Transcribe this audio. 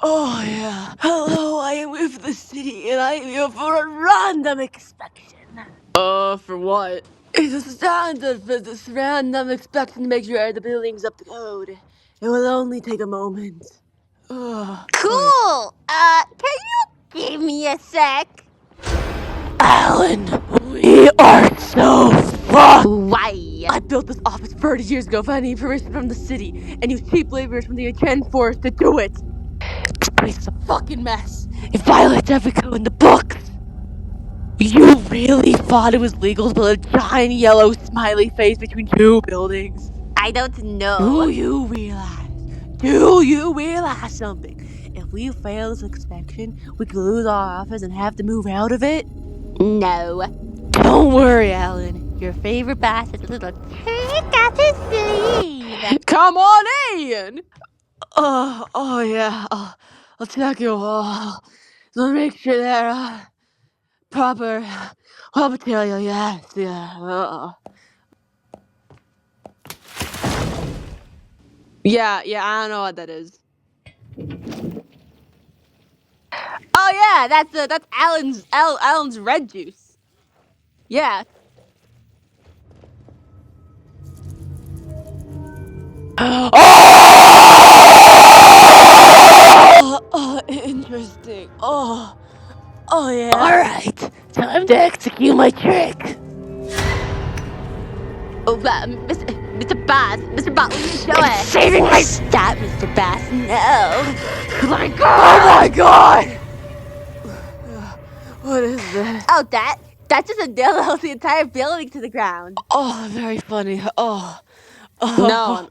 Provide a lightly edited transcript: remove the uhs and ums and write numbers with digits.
Yeah. Hello, I am with the city, and I am here for a random inspection. For what? It's a standard for this random inspection to make sure the building's up to code. It will only take a moment. Oh, Cool! Can you give me a sec? Alan, we are so fucked! Why? I built this office 30 years ago without any permission from the city, and used cheap laborers from the Chen Forest to do it. This place is a fucking mess. It violates every code in the books. You really thought it was legal to build a giant yellow smiley face between two buildings? I don't know. Do you realize something? If we fail this inspection, we could lose our office and have to move out of it? No. Don't worry, Alan. Your favorite bass is a little Trick up his sleeve. Come on in! Yeah. I'll check your so make sure they're proper raw material. Yes, yeah. Yeah, I don't know what that is. Oh yeah, that's Alan's red juice. Yeah. Interesting. Yeah. Alright, time to execute my trick. Oh, Mr. Bass, Mr. Bass, will you show us? Saving my... Stop, Mr. Bass, no. Let go! Oh my god! What is this? Oh, that's just a nail that holds the entire building to the ground. Very funny. No,